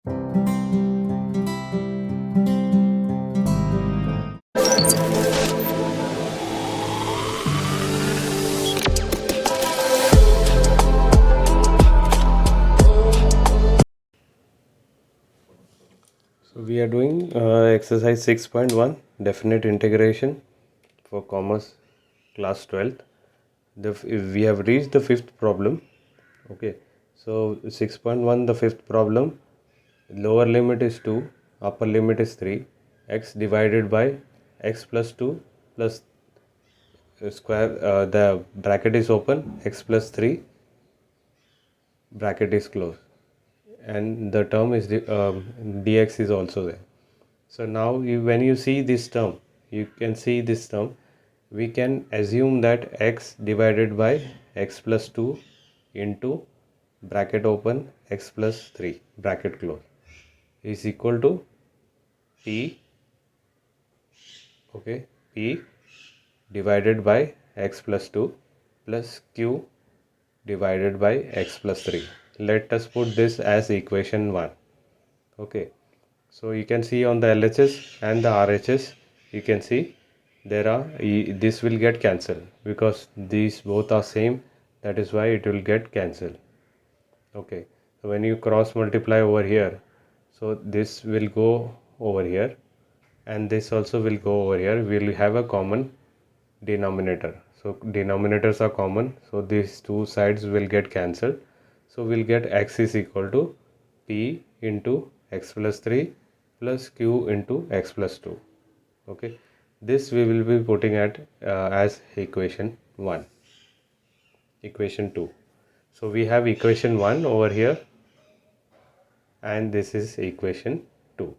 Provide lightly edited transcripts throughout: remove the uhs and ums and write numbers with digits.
So we are doing exercise 6.1 definite integration for commerce class 12th. We have reached the fifth problem. Okay, so 6.1, the fifth problem, lower limit is 2, upper limit is 3, x divided by x plus 2 plus square, the bracket is open, x plus 3 bracket is closed, and the term is dx is also there. So now when you see this term, you can see this term, we can assume that x divided by x plus 2 into bracket open x plus 3 bracket close is equal to p, okay, p divided by x plus 2 plus q divided by x plus 3. Let us put this as equation 1. Okay, so you can see on the LHS and the RHS, you can see there are, this will get cancelled because these both are same, that is why it will get cancelled. Okay, so when you cross multiply over here, so this will go over here and this also will go over here. We will have a common denominator. So denominators are common, so these two sides will get cancelled. So we'll get x is equal to p into x plus 3 plus q into x plus 2. Okay, this we will be putting at as equation 1, equation 2. So we have equation 1 over here and this is equation 2.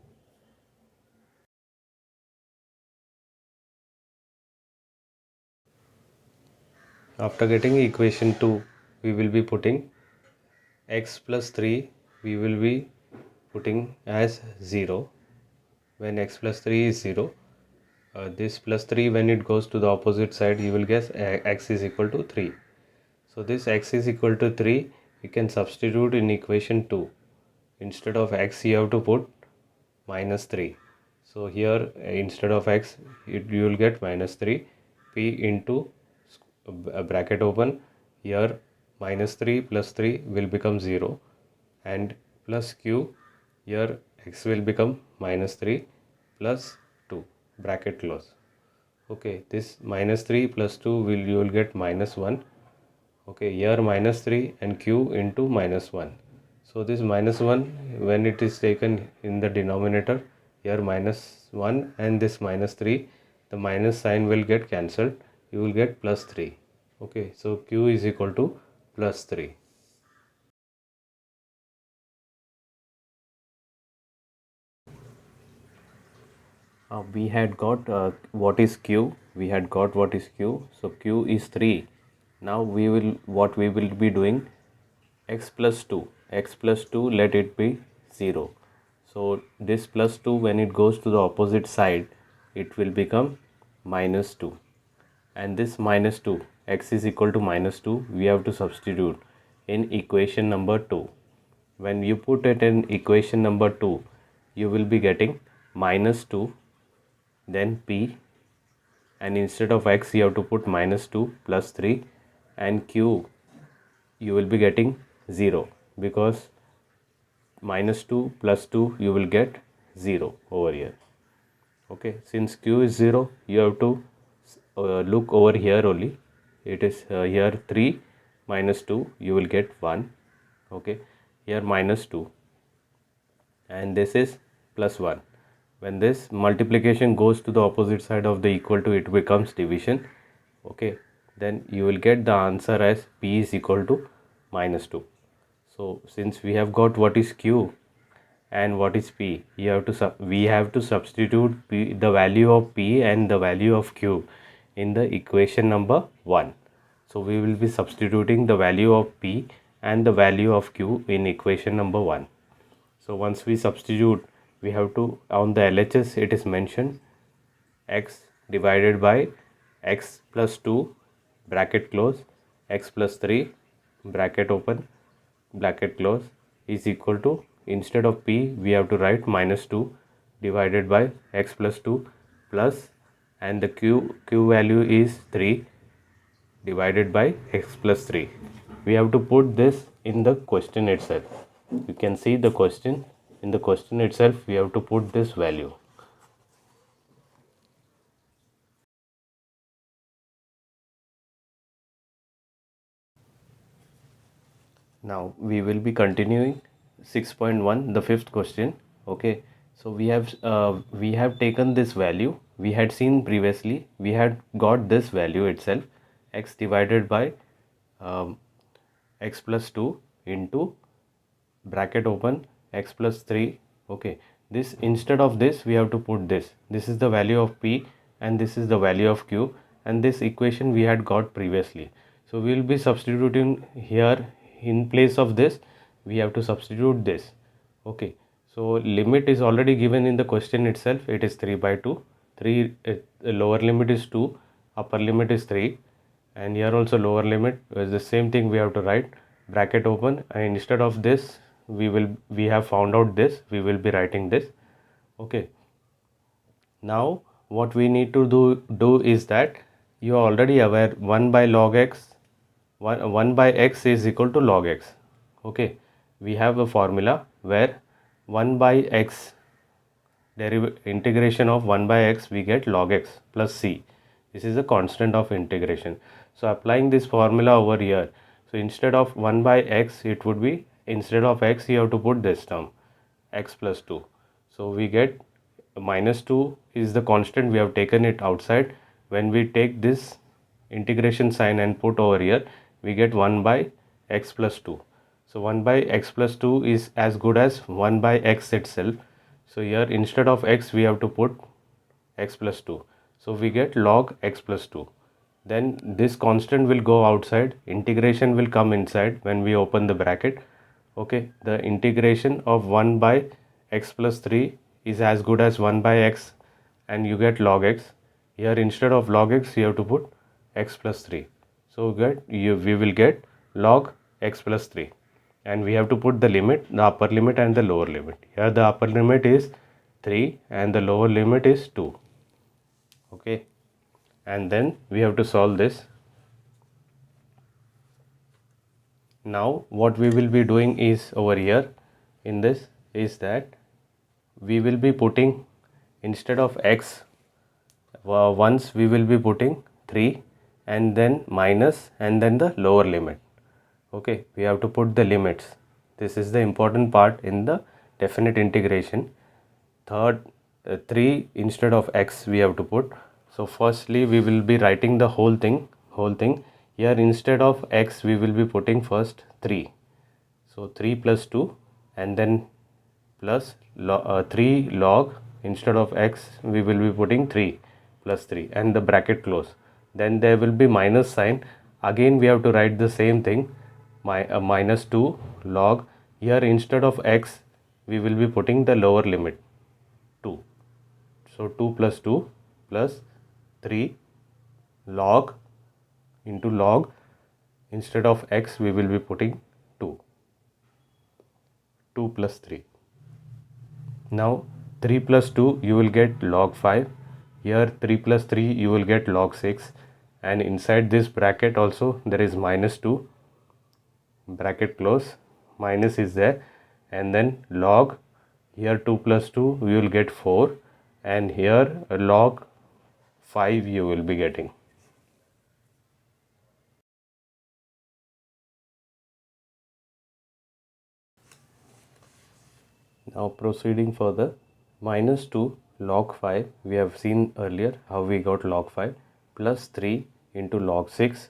After getting equation 2, we will be putting x plus 3, we will be putting as 0. When x plus 3 is 0, this plus 3, when it goes to the opposite side, you will get x is equal to 3. So this x is equal to 3, you can substitute in equation 2. Instead of x, you have to put minus 3. So here instead of x, you will get minus 3, p into bracket open, here minus 3 plus 3 will become 0, and plus q, here x will become minus 3 plus 2 bracket close. Okay, this minus 3 plus 2 you will get minus 1. Okay, here minus 3 and q into minus 1. So this minus 1, when it is taken in the denominator, here minus 1 and this minus 3, the minus sign will get cancelled. You will get plus 3. Okay, so q is equal to plus 3. We had got what is q. We had got what is q. So q is 3. Now what we will be doing, x plus 2. X plus 2, let it be 0. So this plus 2, when it goes to the opposite side, it will become minus 2. And this minus 2, x is equal to minus 2, we have to substitute in equation number 2. When you put it in equation number 2, you will be getting minus 2, then p, and instead of x you have to put minus 2 plus 3, and q you will be getting 0 because minus 2 plus 2 you will get 0 over here. Okay, since q is 0, you have to look over here only. It is here 3 minus 2, you will get 1. Okay, here minus 2 and this is plus 1. When this multiplication goes to the opposite side of the equal to, it becomes division. Okay, then you will get the answer as p is equal to minus 2. So since we have got what is q and what is p, we have to substitute p, the value of p and the value of q in the equation number 1. So we will be substituting the value of p and the value of q in equation number 1. So once we substitute, we have to, on the LHS it is mentioned x divided by x plus 2 bracket close, x plus 3 bracket open bracket close is equal to instead of p we have to write minus 2 divided by x plus 2 plus, and the q value is 3 divided by x plus 3. We have to put this in the question itself. You can see the question. In the question itself we have to put this value. Now we will be continuing 6.1, the fifth question. Okay, so we have taken this value. We had seen previously. We had got this value itself, x divided by um, x plus 2 into bracket open x plus 3. Okay, this, instead of this we have to put this. This is the value of p and this is the value of q, and this equation we had got previously. So we will be substituting here. In place of this we have to substitute this. Okay, so limit is already given in the question itself. It is 3 by 2. 3 lower limit is 2, upper limit is 3, and here also lower limit is the same thing. We have to write bracket open, and instead of this we have found out this, we will be writing this. Okay, now what we need to do is that you are already aware 1 by log x, 1 by x is equal to log x. Okay, we have a formula where 1 by x integration of 1 by x we get log x plus c. This is a constant of integration. So applying this formula over here, so instead of 1 by x it would be, instead of x you have to put this term x plus 2. So we get minus 2 is the constant, we have taken it outside. When we take this integration sign and put over here, we get 1 by x plus 2. So 1 by x plus 2 is as good as 1 by x itself. So here instead of x we have to put x plus 2. So we get log x plus 2. Then this constant will go outside, integration will come inside when we open the bracket. Okay, the integration of 1 by x plus 3 is as good as 1 by x, and you get log x. Here instead of log x you have to put x plus 3. So we will get log x plus 3, and we have to put the limit, the upper limit and the lower limit. Here the upper limit is 3 and the lower limit is 2. Okay, and then we have to solve this. Now what we will be doing is, over here in this, is that we will be putting, instead of x, once we will be putting 3 and then minus and then the lower limit. Okay, we have to put the limits. This is the important part in the definite integration. Third, 3 instead of x we have to put. So firstly we will be writing the whole thing. Here instead of x we will be putting first 3. So 3 plus 2, and then plus 3 log, instead of x we will be putting 3 plus 3 and the bracket close. Then there will be minus sign. Again we have to write the same thing, minus 2 log. Here instead of x we will be putting the lower limit 2. So 2 plus 2 plus 3 log into log, instead of x we will be putting 2 plus 3. Now 3 plus 2 you will get log 5. Here 3 plus 3 you will get log 6, and inside this bracket also there is minus 2, bracket close, minus is there, and then log, here 2 plus 2 we will get 4, and here log 5 you will be getting. Now proceeding further, minus 2 log 5, we have seen earlier how we got log 5, plus 3 into log 6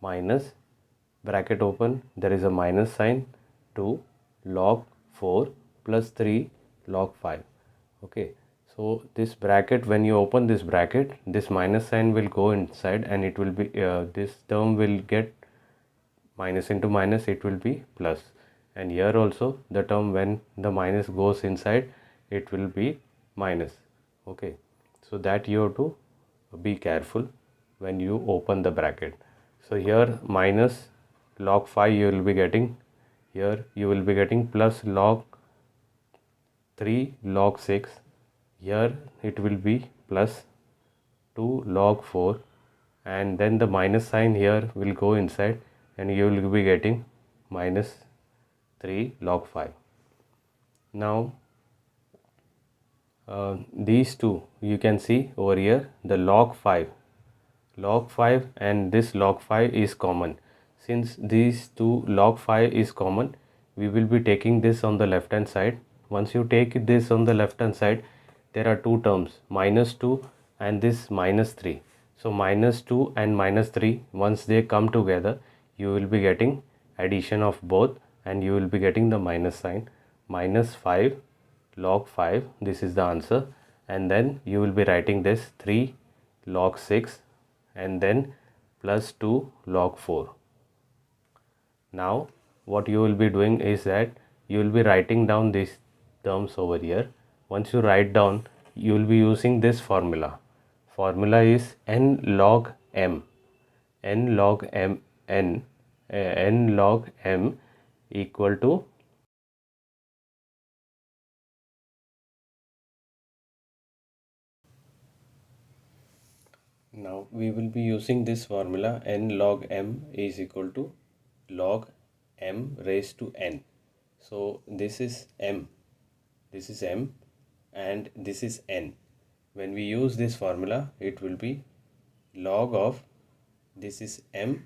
minus, bracket open, there is a minus sign, 2 log 4 plus 3 log 5. Okay, so this bracket, when you open this bracket, this minus sign will go inside and it will be, this term will get minus into minus, it will be plus. And here also the term, when the minus goes inside, it will be minus. Okay, so that you have to be careful when you open the bracket. So here minus log 5 you will be getting, here you will be getting plus log 3 log 6. Here it will be plus 2 log 4, and then the minus sign here will go inside and you will be getting minus 3 log 5. Now these two you can see over here, the log 5 and this log 5 is common. Since these two log 5 is common, we will be taking this on the left hand side. Once you take this on the left hand side, there are two terms, minus 2 and this minus 3. So minus 2 and minus 3, once they come together, you will be getting addition of both and you will be getting the minus sign. Minus 5 log 5, this is the answer, and then you will be writing this 3 log 6 and then plus 2 log 4. Now what you will be doing is that you will be writing down these terms over here. Once you write down, you will be using this formula. Formula is n log m. N log m n log m equal to, now we will be using this formula, n log m is equal to log m raised to n. So this is m, and this is n. When we use this formula, it will be log of, this is m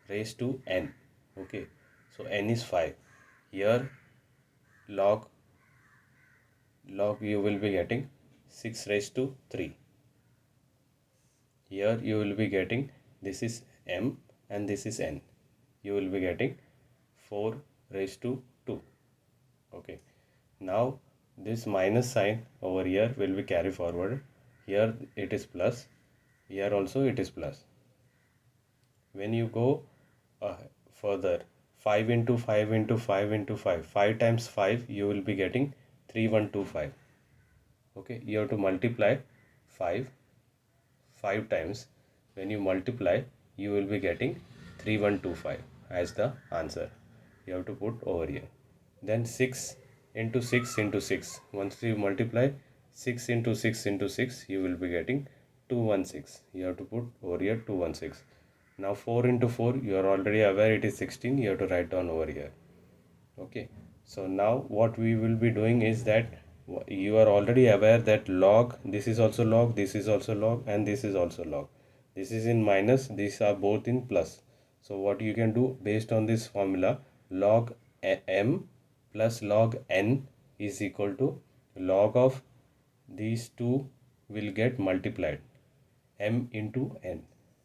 raised to n. Okay, so n is 5. Here log you will be getting 6 raised to 3. Here you will be getting, this is m and this is n. You will be getting 4 raised to 2. Okay, now this minus sign over here will be carry forward. Here it is plus, here also it is plus. When you go further, 5 into 5 into 5 into 5, 5 times 5, you will be getting 3125. Okay, you have to multiply 5 times. When you multiply, you will be getting 3125 as the answer. You have to put over here. Then 6 into 6 into 6. Once you multiply 6 into 6 into 6, you will be getting 216. You have to put over here 216. Now 4 into 4, you are already aware it is 16. You have to write down over here. Okay, so now what we will be doing is that you are already aware that log, this is also log, this is also log, and this is also log. This is in minus, these are both in plus. So what you can do based on this formula, log m plus log n is equal to log of these two will get multiplied, m into n.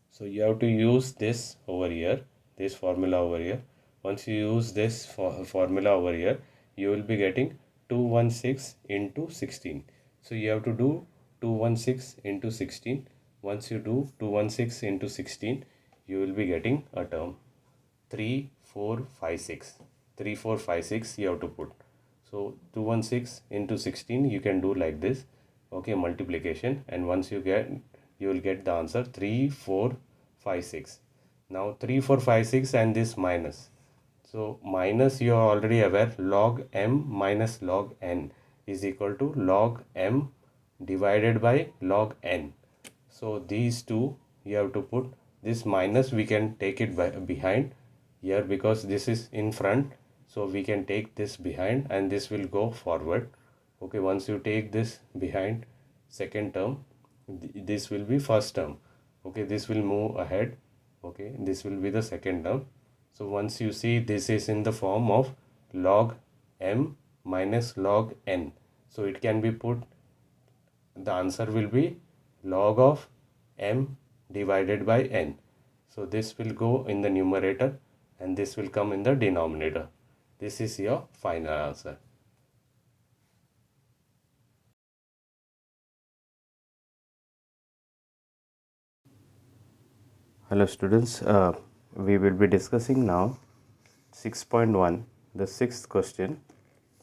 So you have to use this over here, this formula over here. Once you use this formula over here, you will be getting 216 into 16. So you have to do 216 into 16. Once you do 216 into 16, you will be getting a term 3, 4, 5, 6. 3, 4, 5, 6 you have to put. So 216 into 16 you can do like this. Okay, multiplication, and once you get, you will get the answer 3, 4, 5, 6. Now 3, 4, 5, 6 and this minus. So minus, you are already aware, log m minus log n is equal to log m divided by log n. So these two you have to put. This minus we can take it behind here because this is in front. So we can take this behind and this will go forward. Okay, once you take this behind, second term, this will be first term. Okay, this will move ahead. Okay, this will be the second term. So once you see, this is in the form of log m minus log n. So it can be put, the answer will be log of m divided by n. So this will go in the numerator and this will come in the denominator. This is your final answer. Hello students, we will be discussing now 6.1, the sixth question,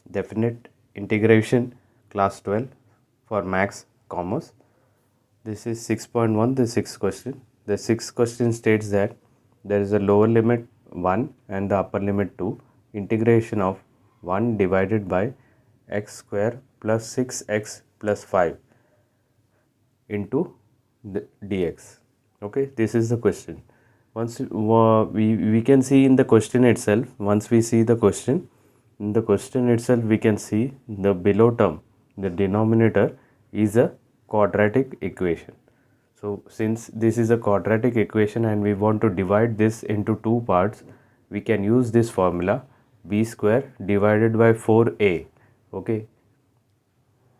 definite integration, class 12 for max commerce. This is 6.1, the sixth question. The sixth question states that there is a lower limit 1 and the upper limit 2, integration of 1 divided by x square plus 6x plus 5 into the dx. Okay, this is the question. Once we can see in the question itself, once we see the question, in the question itself we can see the below term, the denominator is a quadratic equation. So since this is a quadratic equation and we want to divide this into two parts, we can use this formula b square divided by 4a. Okay,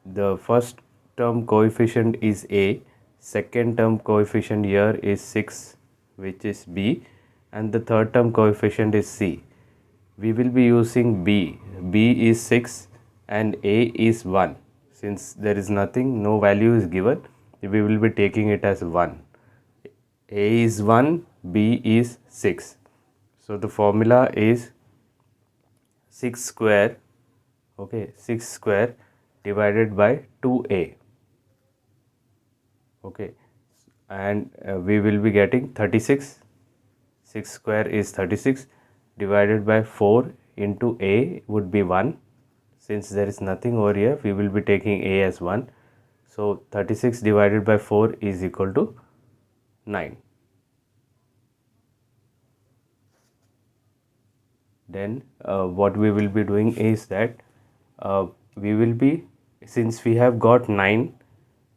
the first term coefficient is a, second term coefficient here is 6, which is b, and the third term coefficient is c. We will be using b is 6 and a is 1. Since there is nothing, no value is given, we will be taking it as 1. A is 1, b is 6. So the formula is 6 square, okay, 6 square divided by 2a. Okay, and we will be getting 36. 6 square is 36 divided by 4 into a would be 1. Since there is nothing over here, we will be taking a as 1. So 36 divided by 4 is equal to 9. Then what we will be doing is that we will be, since we have got 9,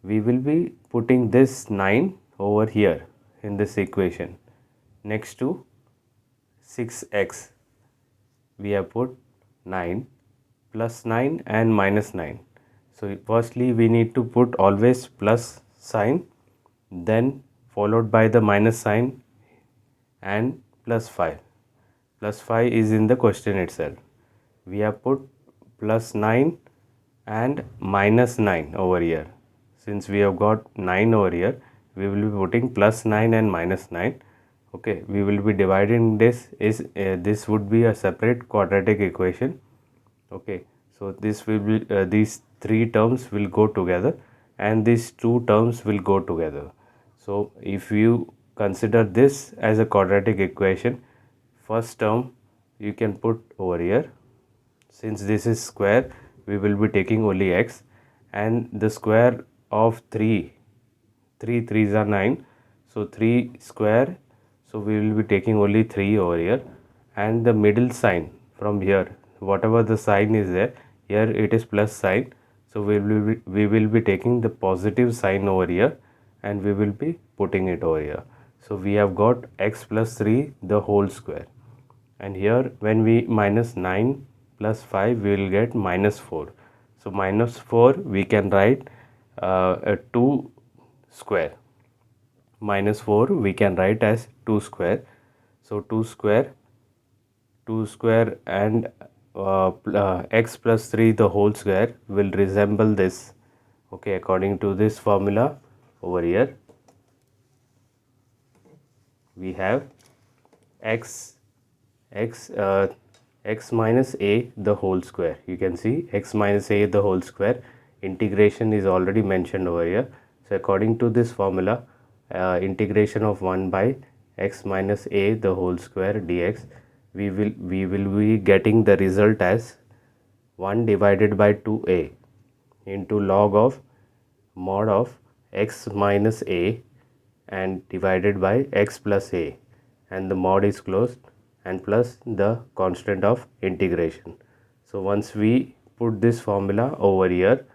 we will be putting this 9 over here in this equation next to 6x. We have put 9 plus 9 and minus 9. So firstly we need to put always plus sign, then followed by the minus sign and plus 5. Plus 5 is in the question itself. We have put plus 9 and minus 9 over here. Since we have got 9 over here, we will be putting plus 9 and minus 9. Okay, we will be dividing this, this would be a separate quadratic equation. Okay, so this will be these three terms will go together and these two terms will go together. So if you consider this as a quadratic equation, first term you can put over here. Since this is square, we will be taking only x, and the square of 3 3s are 9, so 3 square, so we will be taking only 3 over here, and the middle sign from here, whatever the sign is there, here it is plus sign, so we will be taking the positive sign over here and we will be putting it over here. So we have got x plus 3 the whole square, and here when we minus 9 plus 5 we will get minus 4. So minus 4 we can write a 2 square. Minus 4 we can write as 2 square. So 2 square and x plus 3 the whole square will resemble this. Okay, according to this formula over here we have x minus a the whole square. You can see x minus a the whole square. Integration is already mentioned over here. So according to this formula, integration of 1 by x minus a the whole square dx, we will be getting the result as 1 divided by 2a into log of mod of x minus a and divided by x plus a, and the mod is closed, and plus the constant of integration. So once we put this formula over here,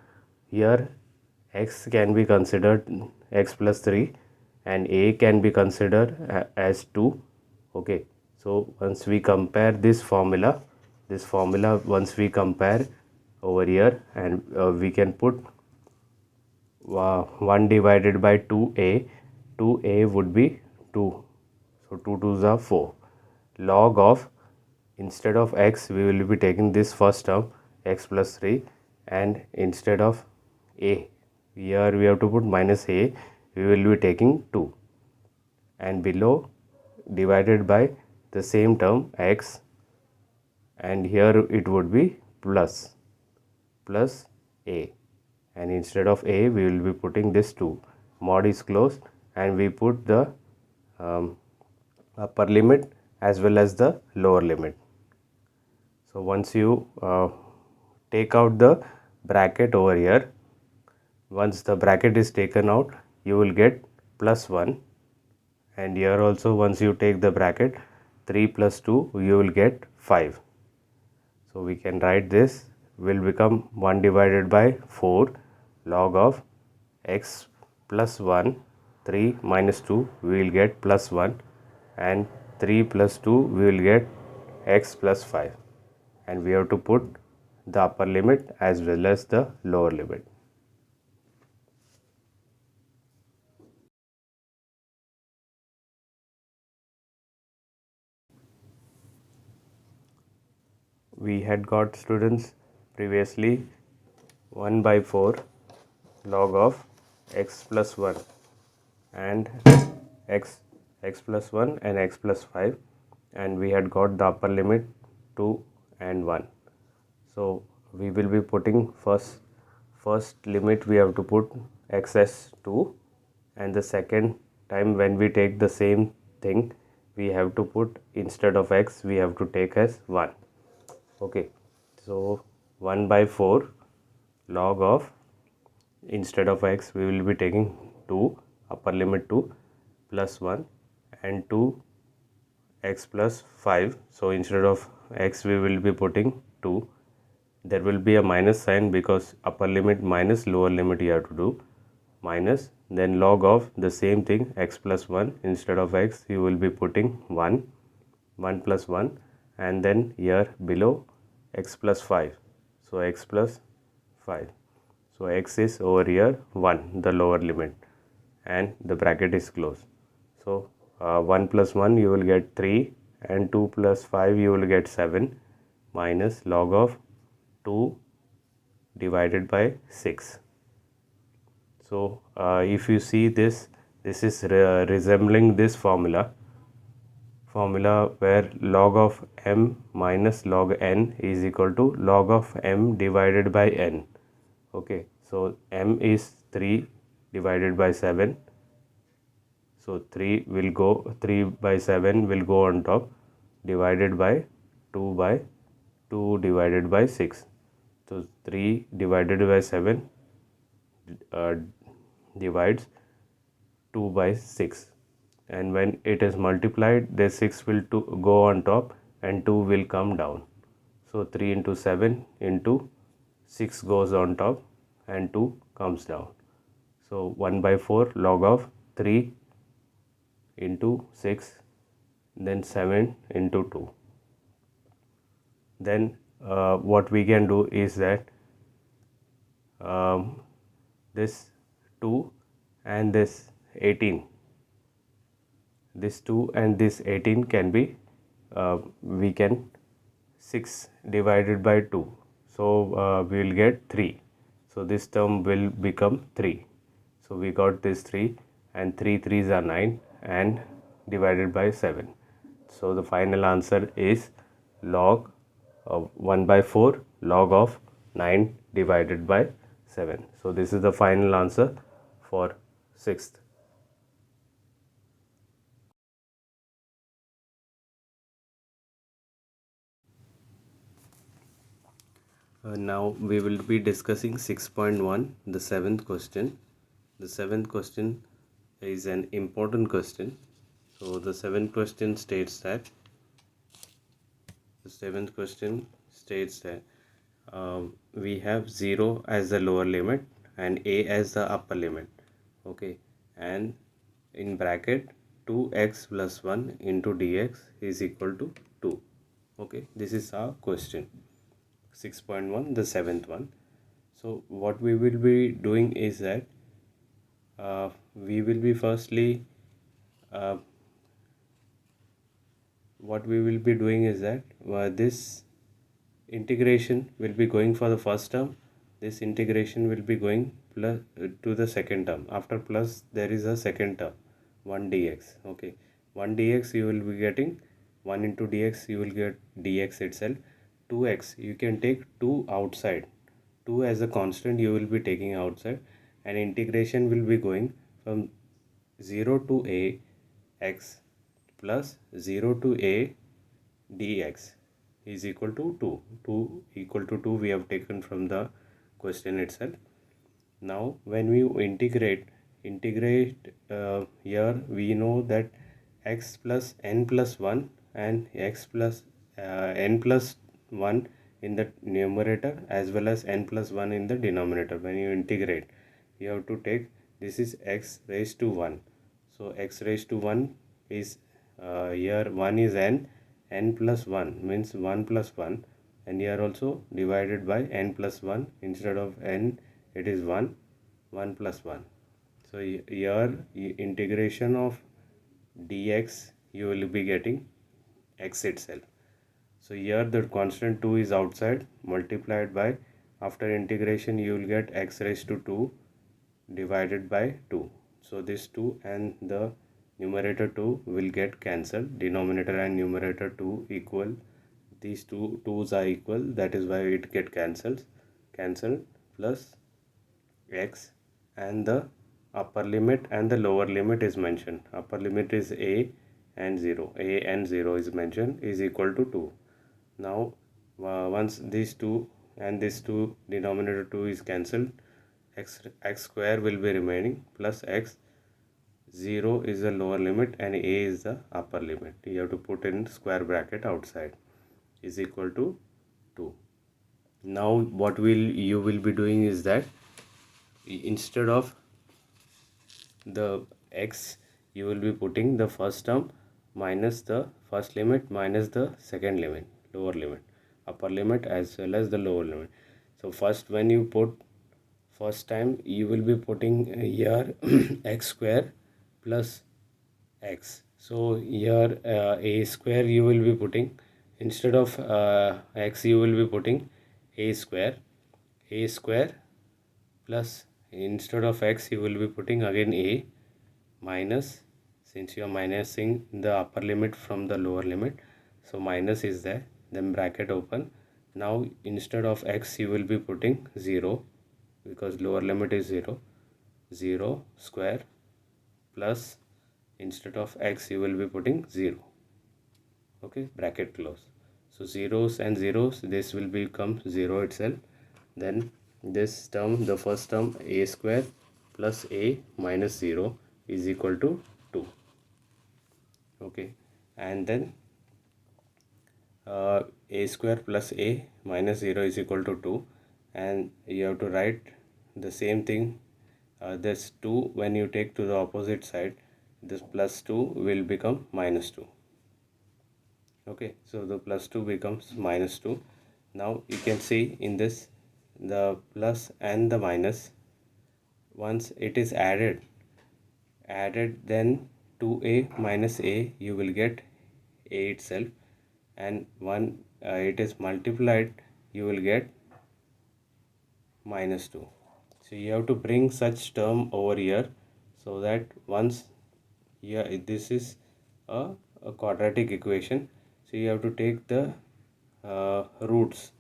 x can be considered x plus 3 and a can be considered as 2. Okay, so once we compare this formula once we compare over here, and we can put 1 divided by 2a would be 2, so 2 2s are 4. Log of, instead of x we will be taking this first term x plus 3, and instead of a, here we have to put minus a, we will be taking 2, and below divided by the same term x, and here it would be plus a, and instead of a we will be putting this 2. Mod is closed, and we put the upper limit as well as the lower limit. So once you take out the bracket over here. Once the bracket is taken out, you will get plus 1, and here also once you take the bracket, 3 plus 2, you will get 5. So we can write this will become 1 divided by 4 log of x plus 1. 3 minus 2, we will get plus 1, and 3 plus 2, we will get x plus 5, and we have to put the upper limit as well as the lower limit. We had got, students, previously 1 by 4 log of x plus 1 and x plus 1 and x plus 5, and we had got the upper limit 2 and 1. So we will be putting first limit we have to put x as 2, and the second time when we take the same thing, we have to put, instead of x, we have to take as 1. Okay, so 1 by 4 log of, instead of x, we will be taking 2, upper limit 2 plus 1, and 2 x plus 5. So instead of x, we will be putting 2. There will be a minus sign because upper limit minus lower limit you have to do, minus, then log of the same thing, x plus 1, instead of x, you will be putting 1, 1 plus 1, and then here below x plus 5. So x plus 5. So x is over here 1, the lower limit, and the bracket is closed. So 1 plus 1, you will get 3, and 2 plus 5, you will get 7, minus log of 2 divided by 6. So if you see this, this is resembling this formula where log of m minus log n is equal to log of m divided by n. Okay, so m is 3 divided by 7, so 3 by 7 will go on top, divided by 2 divided by 6. So 3 divided by 7 uh, divides 2 by 6, and when it is multiplied, the 6 will go on top and 2 will come down. So 3 into 7 into 6 goes on top and 2 comes down. So 1 by 4 log of 3 into 6, then 7 into 2. Then what we can do is that this 2 and this 18, this 2 and this 18 can be, we can 6 divided by 2, so we will get 3. So this term will become 3. So we got this 3, and 3 3s are 9, and divided by 7. So the final answer is log of 1 by 4 log of 9 divided by 7. So this is the final answer for 6th. Now we will be discussing 6.1, the 7th question. The 7th question is an important question. So the 7th question states that we have 0 as the lower limit and a as the upper limit. Okay, and in bracket 2x plus 1 into dx is equal to 2. Okay, this is our question. 6.1, the 7th one. So what we will be doing is that we will be firstly uh, what we will be doing is that this integration will be going for the first term, this integration will be going plus to the second term. After plus there is a second term, 1 dx. Okay, 1 dx you will be getting 1 into dx, you will get dx itself. 2x you can take 2 outside, 2 as a constant you will be taking outside, and integration will be going from 0 to a x plus 0 to a dx is equal to 2. 2 equal to 2 we have taken from the question itself. Now when we integrate here, we know that x plus n plus 1 and x plus n plus 1 in the numerator as well as n plus 1 in the denominator. When you integrate, you have to take, this is x raised to 1. So x raised to 1 is here 1 is n plus 1 means 1 plus 1, and here also divided by n plus 1. Instead of n, it is 1 plus 1. So here integration of dx, you will be getting x itself. So here the constant 2 is outside, multiplied by, after integration you will get x raised to 2 divided by 2. So this 2 and the numerator 2 will get cancelled. Denominator and numerator 2 equal. These two 2's are equal, that is why it get cancelled, plus x, and the upper limit and the lower limit is mentioned. Upper limit is a and 0. A and 0 is mentioned, is equal to 2. Now once these 2 and this 2 denominator 2 is cancelled, x square will be remaining, plus x. 0 is the lower limit and a is the upper limit. You have to put in square bracket outside, is equal to 2. Now what you will be doing is that instead of the x, you will be putting the first term minus the first limit minus the second limit, lower limit, upper limit as well as the lower limit. So first, when you put first time, you will be putting here x square plus x. So here a square you will be putting, instead of x you will be putting a square plus, instead of x you will be putting again a minus, since you are minusing the upper limit from the lower limit, so minus is there, then bracket open. Now instead of x you will be putting 0, because lower limit is 0 square, plus instead of x you will be putting 0. Okay, bracket close. So zeros and zeros, this will become 0 itself. Then this term, the first term, a square plus a minus 0 is equal to 2. Okay, and then a square plus a minus 0 is equal to 2, and you have to write the same thing. This 2, when you take to the opposite side, this plus 2 will become minus 2. Okay, so the plus 2 becomes minus 2. Now you can see in this, the plus and the minus, once it is added, then 2a minus a, you will get a itself, and one it is multiplied, you will get minus 2. So you have to bring such term over here, so that once, yeah, this is a quadratic equation, so you have to take the roots.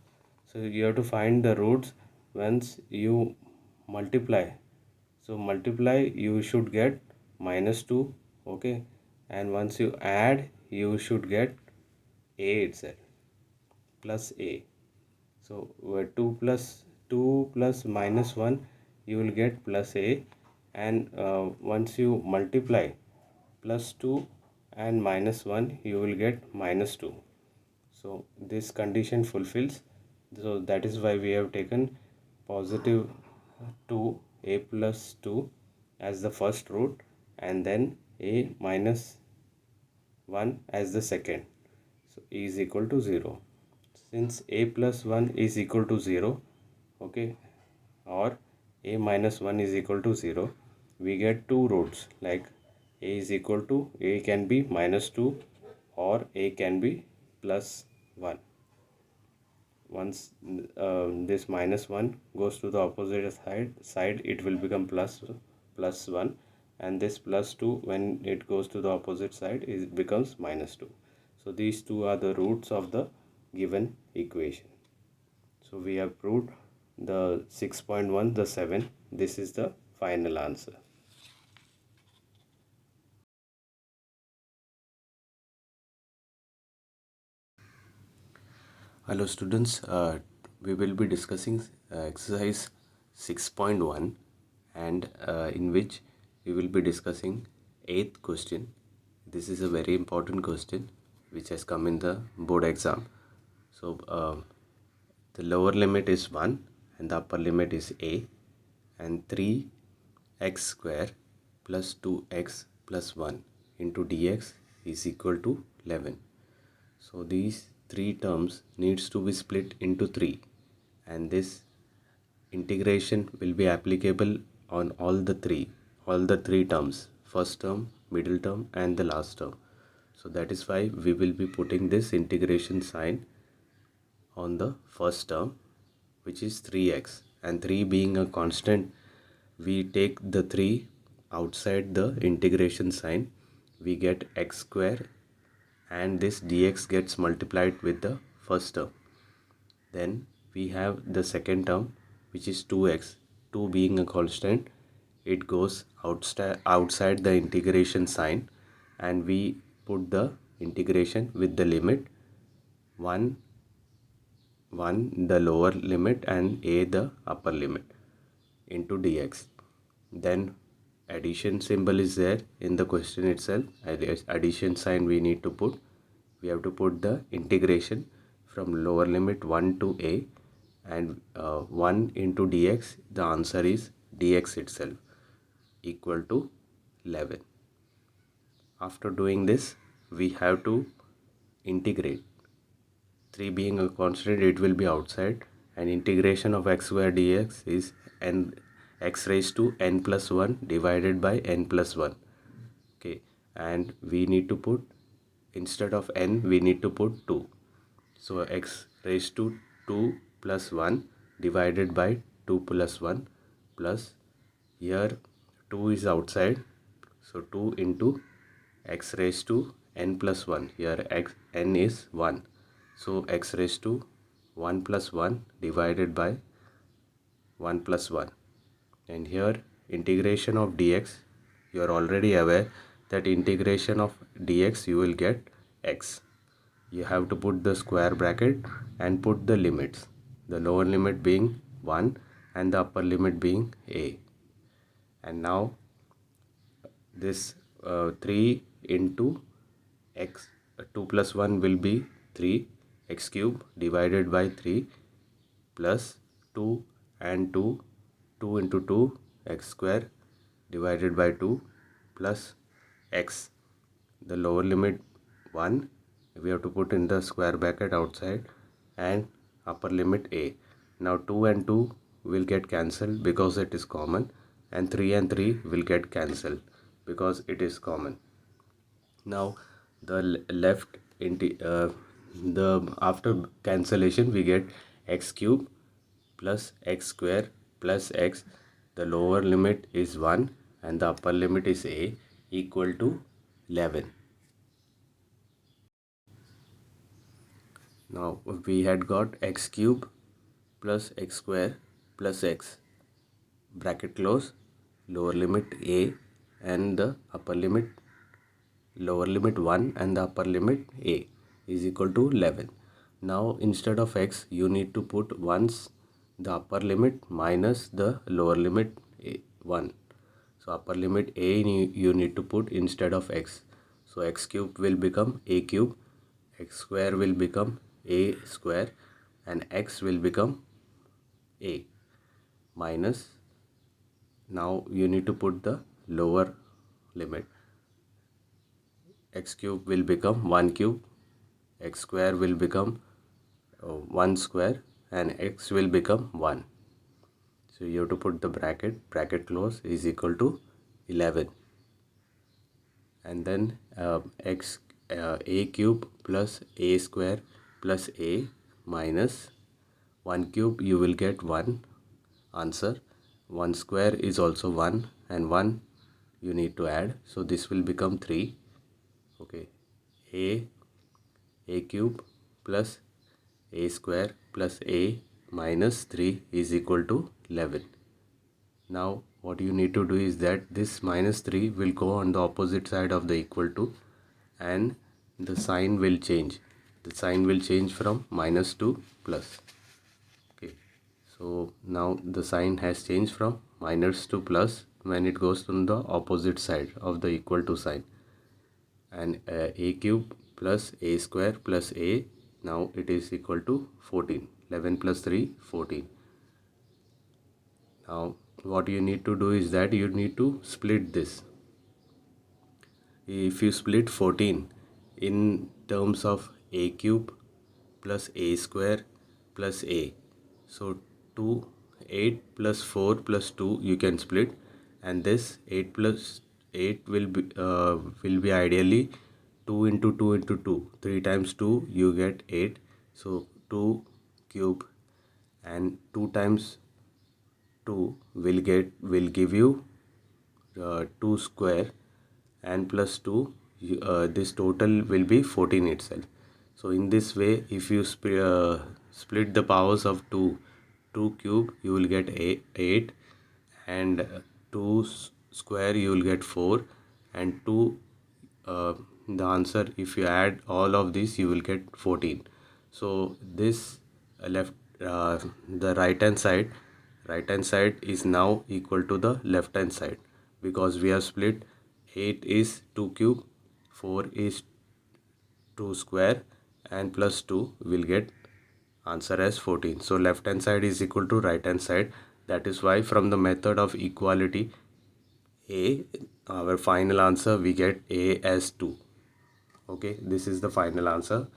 So you have to find the roots once you multiply. So multiply, you should get minus 2. Okay, and once you add, you should get a itself, plus a. So 2 plus minus 1, you will get plus a, and once you multiply plus 2 and minus 1, you will get minus 2. So this condition fulfills. So that is why we have taken positive 2, a plus 2 as the first root, and then a minus 1 as the second. So is equal to 0. Since a plus 1 is equal to 0, okay, or a minus 1 is equal to 0, we get two roots, like a is equal to, a can be minus 2 or a can be plus 1. Once this minus 1 goes to the opposite side, it will become plus 1, and this plus 2, when it goes to the opposite side, it becomes minus 2. So these two are the roots of the given equation. So we have proved the 6.1, the 7. This is the final answer. Hello students, we will be discussing exercise 6.1, and in which we will be discussing 8th question. This is a very important question which has come in the board exam. So the lower limit is 1 and the upper limit is a, and 3x square plus 2x plus 1 into dx is equal to 11. So these three terms needs to be split into 3, and this integration will be applicable on all the three terms: first term, middle term, and the last term. So that is why we will be putting this integration sign on the first term, which is 3x, and 3 being a constant, we take the 3 outside the integration sign, we get x square, and this dx gets multiplied with the first term. Then we have the second term, which is 2x. 2 being a constant, it goes outside the integration sign, and we put the integration with the limit 1 the lower limit and a the upper limit into dx. Then addition symbol is there in the question itself. Addition sign we need to put. We have to put the integration from lower limit 1 to a, and 1 into dx, the answer is dx itself, equal to 11. After doing this, we have to integrate. 3 being a constant, it will be outside, and integration of x square dx is n x raised to n plus 1 divided by n plus 1. Okay, and we need to put, instead of n, we need to put 2. So x raised to 2 plus 1 divided by 2 plus 1, plus here 2 is outside, so 2 into x raised to n plus 1, here n is 1, so x raised to 1 plus 1 divided by 1 plus 1. And here integration of dx, you are already aware that integration of dx you will get x. You have to put the square bracket and put the limits, the lower limit being 1 and the upper limit being a. And now this 3 into x, 2 plus 1 will be 3, x cube divided by 3 plus 2 and 2, 2 into 2, x square divided by 2 plus x, the lower limit 1, we have to put in the square bracket outside, and upper limit a. Now 2 and 2 will get cancelled because it is common, and 3 and 3 will get cancelled because it is common. Now the left the after cancellation we get x cube plus x square plus x, the lower limit is 1 and the upper limit is a, equal to 11. Now we had got x cube plus x square plus x, bracket close, lower limit a and the upper limit, lower limit 1 and the upper limit a, is equal to 11. Now instead of x you need to put once the upper limit minus the lower limit 1. So upper limit a you need to put instead of x. So x cube will become a cube, x square will become a square, and x will become a, minus, now you need to put the lower limit. X cube will become 1 cube, x square will become 1 square, and x will become 1. So you have to put the bracket close, is equal to 11. And then a cube plus a square plus a minus 1 cube, you will get 1 answer. 1 square is also 1, and 1 you need to add, so this will become 3. Okay, a cube plus a square plus a minus 3 is equal to 11. Now what you need to do is that this minus 3 will go on the opposite side of the equal to, and the sign will change. The sign will change from minus to plus. So now the sign has changed from minus to plus when it goes on the opposite side of the equal to sign. And a cube plus a square plus a, now it is equal to 14. 11 plus 3, 14. Now what you need to do is that you need to split this. If you split 14 in terms of a cube plus a square plus a, so 2, 8 plus 4 plus 2 you can split, and this 8 plus 8 will be ideally 2 into 2 into 2, 3 times 2 you get 8, so 2 cube, and 2 times 2 will give you 2 square, and plus 2 this total will be 14 itself. So in this way, if you split the powers of 2 cube you will get 8, and 2 square you will get 4, and 2 the answer, if you add all of these you will get 14. So this left the right hand side is now equal to the left hand side, because we have split 8 is 2 cube, 4 is 2 square, and plus 2 will get answer as 14. So left hand side is equal to right hand side. That is why from the method of equality, a, our final answer we get a as 2. Okay, this is the final answer.